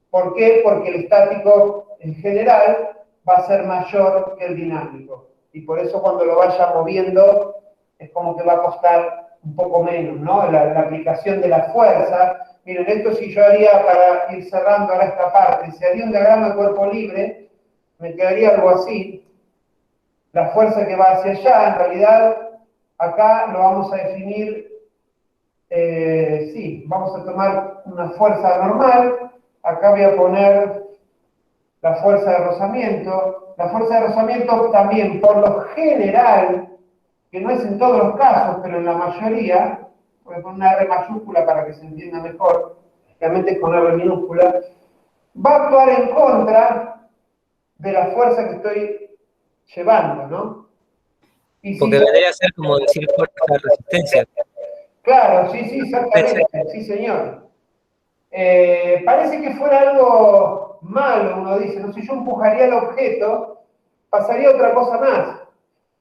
Speaker 1: ¿Por qué? Porque el estático, en general, va a ser mayor que el dinámico. Y por eso cuando lo vaya moviendo, es como que va a costar un poco menos, ¿no? La aplicación de la fuerza. Miren, esto si yo haría, para ir cerrando ahora esta parte, si haría un diagrama de cuerpo libre, me quedaría algo así. La fuerza que va hacia allá, en realidad, acá lo vamos a definir, sí, vamos a tomar una fuerza normal, acá voy a poner la fuerza de rozamiento. La fuerza de rozamiento también, por lo general, que no es en todos los casos, pero en la mayoría, voy a poner una R mayúscula para que se entienda mejor, realmente con R minúscula, va a actuar en contra de la fuerza que estoy llevando, ¿no? Y
Speaker 3: Porque vendría a ser como decir fuerza de resistencia.
Speaker 1: Claro, sí, exactamente, sí, señor. Parece que fuera algo malo, uno dice, no sé, yo empujaría el objeto, pasaría otra cosa más.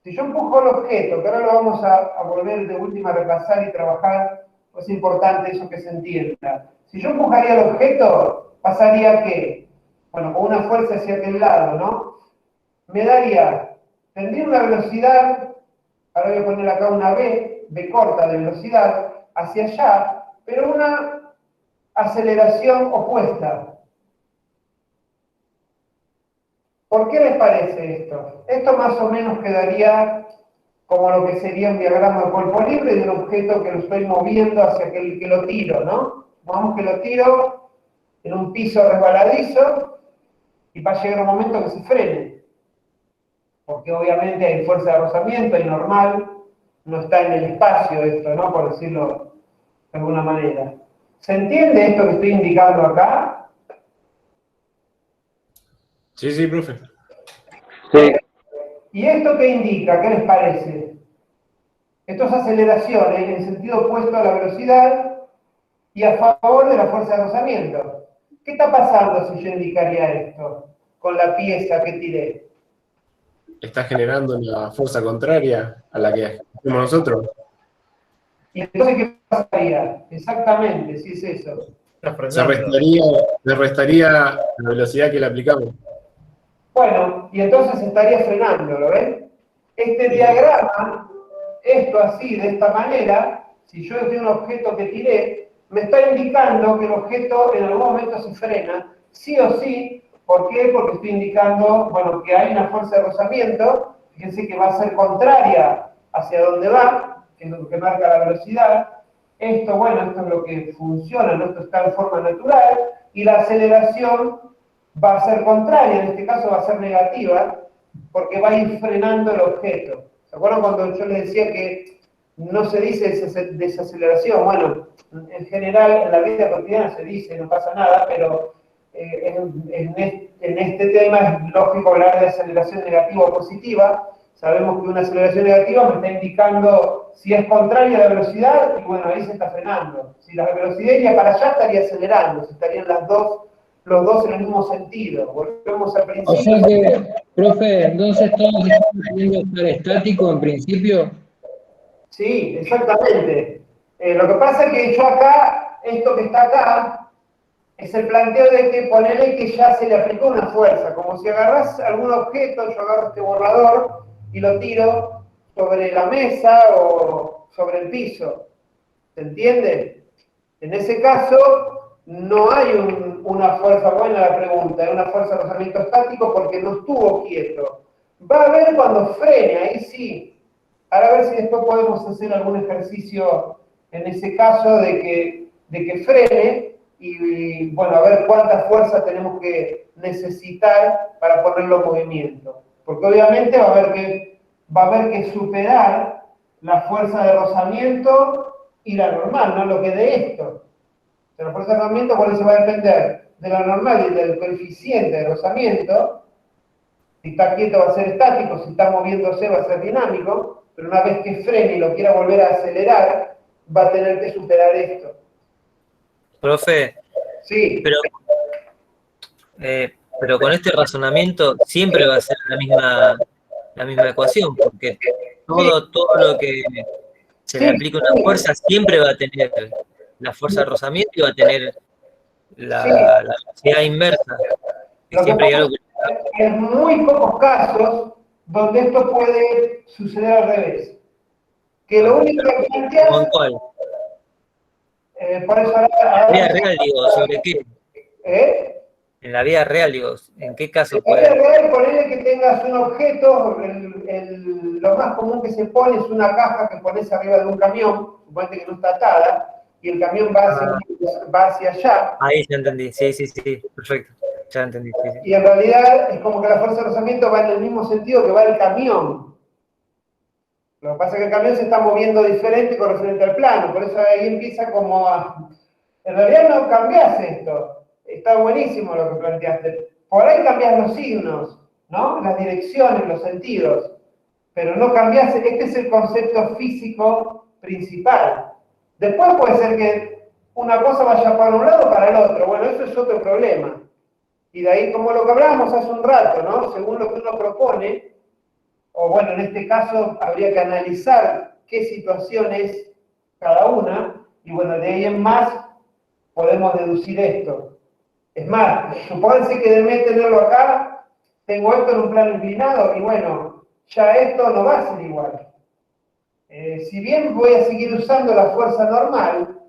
Speaker 1: Si yo empujo el objeto, que ahora lo vamos a volver de última a repasar y trabajar, pues es importante eso que se entienda. Si yo empujaría el objeto, pasaría que, bueno, con una fuerza hacia aquel lado, ¿no? Me tendría una velocidad, ahora voy a poner acá una V, v corta de velocidad hacia allá, pero una aceleración opuesta. ¿Por qué les parece esto? Esto más o menos quedaría como lo que sería un diagrama de cuerpo libre de un objeto que lo estoy moviendo hacia que lo tiro, ¿no? Vamos que lo tiro en un piso resbaladizo y va a llegar un momento que se frene. Porque obviamente hay fuerza de rozamiento, hay normal, no está en el espacio esto, ¿no? Por decirlo de alguna manera. ¿Se entiende esto que estoy indicando acá?
Speaker 2: Sí, sí, profe.
Speaker 5: Sí.
Speaker 1: ¿Y esto qué indica? ¿Qué les parece? Esto es aceleración en sentido opuesto a la velocidad y a favor de la fuerza de rozamiento. ¿Qué está pasando si yo indicaría esto con la pieza que tiré?
Speaker 2: Está generando una fuerza contraria a la que hacemos nosotros.
Speaker 1: ¿Y entonces qué pasaría? Exactamente, si es eso.
Speaker 2: Se restaría la velocidad que le aplicamos.
Speaker 1: Bueno, y entonces estaría frenando, ¿lo ven? Este diagrama, esto así, de esta manera, si yo tengo un objeto que tiré, me está indicando que el objeto en algún momento se frena, sí o sí. ¿Por qué? Porque estoy indicando, bueno, que hay una fuerza de rozamiento, fíjense que va a ser contraria hacia donde va, que es lo que marca la velocidad. Esto, bueno, esto es lo que funciona, ¿no? Esto está en forma natural, y la aceleración va a ser contraria, en este caso va a ser negativa, porque va a ir frenando el objeto. ¿Se acuerdan cuando yo les decía que no se dice desaceleración? Bueno, en general en la vida cotidiana se dice, no pasa nada, pero en este tema es lógico hablar de aceleración negativa o positiva. Sabemos que una aceleración negativa me está indicando si es contraria a la velocidad, y bueno, ahí se está frenando. Si la velocidad iría para allá, estaría acelerando, si estarían los dos en el mismo sentido. Volvemos al principio.
Speaker 6: O sea que, profe, entonces todos estamos teniendo que estar estático en principio.
Speaker 1: Sí, exactamente. Lo que pasa es que yo acá, esto que está acá, es el planteo de que ponerle que ya se le aplicó una fuerza, como si agarrás algún objeto, yo agarro este borrador y lo tiro sobre la mesa o sobre el piso. ¿Se entiende? En ese caso, no hay una fuerza buena la pregunta, es una fuerza de rozamiento estático porque no estuvo quieto. Va a haber cuando frene, ahí sí. Ahora a ver si después podemos hacer algún ejercicio en ese caso de que frene y, bueno, a ver cuánta fuerza tenemos que necesitar para ponerlo en movimiento. Porque obviamente va a haber que superar la fuerza de rozamiento y la normal, no lo que de esto. La fuerza de rozamiento, por eso va a depender de la normal y del coeficiente de rozamiento. Si está quieto va a ser estático, si está moviéndose va a ser dinámico, pero una vez que frene y lo quiera volver a acelerar, va a tener que superar esto.
Speaker 3: Profe,
Speaker 1: Sí.
Speaker 3: Pero con este razonamiento siempre va a ser la misma ecuación, porque todo lo que se le aplica una fuerza siempre va a tener la fuerza de rozamiento y va a tener la velocidad inversa. Que siempre hay algo que...
Speaker 1: En muy pocos casos donde esto puede suceder al revés. Que lo único que plantea...
Speaker 3: ¿Con cuál?
Speaker 1: Por eso
Speaker 3: En la vida real, digo, ¿sobre qué? En la vida real, digo, ¿en qué caso puede?
Speaker 1: En la vida real, ponele que tengas un objeto, lo más común que se pone es una caja que pones arriba de un camión, suponete que no está atada, y el camión va hacia allá.
Speaker 3: Ahí ya entendí, sí, perfecto, ya entendí. Sí.
Speaker 1: Y en realidad es como que la fuerza de rozamiento va en el mismo sentido que va el camión. Lo que pasa es que el camión se está moviendo diferente con referente al plano, por eso ahí empieza como a... En realidad no cambiás esto, está buenísimo lo que planteaste. Por ahí cambiás los signos, ¿no? Las direcciones, los sentidos, pero no cambiás, este es el concepto físico principal. Después puede ser que una cosa vaya para un lado o para el otro, bueno, eso es otro problema. Y de ahí, como lo que hablábamos hace un rato, ¿no? Según lo que uno propone, o bueno, en este caso habría que analizar qué situación es cada una, y bueno, de ahí en más podemos deducir esto. Es más, supónganse que de vez tenerlo acá, tengo esto en un plano inclinado, y bueno, ya esto no va a ser igual. si bien voy a seguir usando la fuerza normal,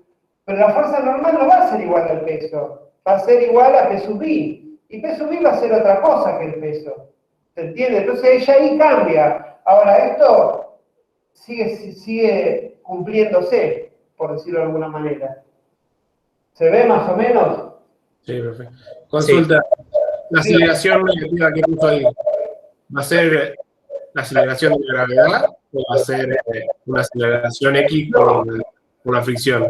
Speaker 1: pero la fuerza normal no va a ser igual al peso, va a ser igual a P sub I, y P sub I va a ser otra cosa que el peso, ¿se entiende? Entonces ella ahí cambia. Ahora, esto sigue cumpliéndose, por decirlo de alguna manera. ¿Se ve más o menos?
Speaker 2: Sí, perfecto. Consulta, la aceleración negativa que puso ahí, ¿va a ser la aceleración de la gravedad o va a ser una aceleración X por la fricción?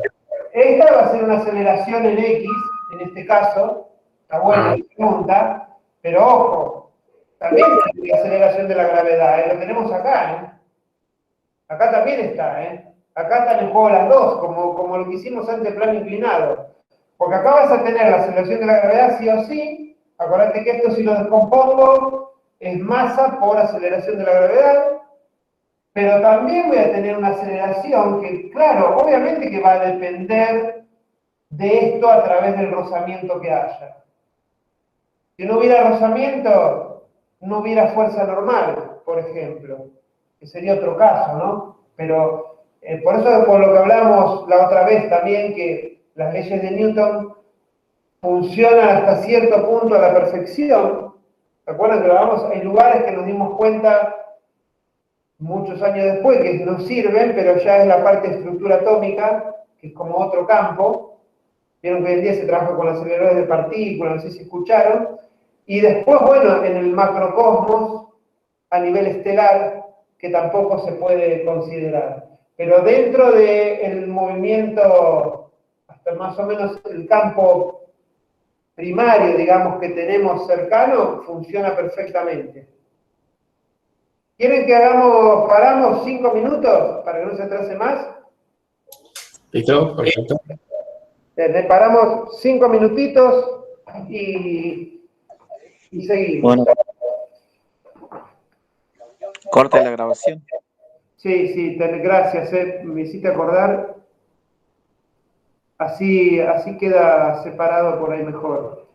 Speaker 1: Esta va a ser una aceleración en X, en este caso, está buena la pregunta, pero ojo, también hay la aceleración de la gravedad, lo tenemos acá, acá también está, acá están en juego las dos, como lo que hicimos antes de plano inclinado, porque acá vas a tener la aceleración de la gravedad sí o sí, acordate que esto si lo descompongo es masa por aceleración de la gravedad, pero también voy a tener una aceleración que, claro, obviamente que va a depender de esto a través del rozamiento que haya. Si no hubiera rozamiento, no hubiera fuerza normal, por ejemplo, que sería otro caso, ¿no? Pero por eso, por lo que hablamos la otra vez también, que las leyes de Newton funcionan hasta cierto punto a la perfección. ¿Se acuerdan que lo hablamos? Hay lugares que nos dimos cuenta muchos años después que nos sirven, pero ya es la parte de estructura atómica, que es como otro campo. Vieron que hoy en día se trabaja con aceleradores de partículas, no sé si escucharon. Y después, bueno, en el macrocosmos, a nivel estelar, que tampoco se puede considerar. Pero dentro del movimiento, hasta más o menos el campo primario, digamos, que tenemos cercano, funciona perfectamente. ¿Quieren que paramos 5 minutos para que no se atrase más?
Speaker 2: ¿Listo? Perfecto.
Speaker 1: Paramos 5 minutitos y seguimos.
Speaker 5: Bueno, corte la grabación.
Speaker 1: Sí, gracias, me hiciste acordar. Así queda separado por ahí mejor.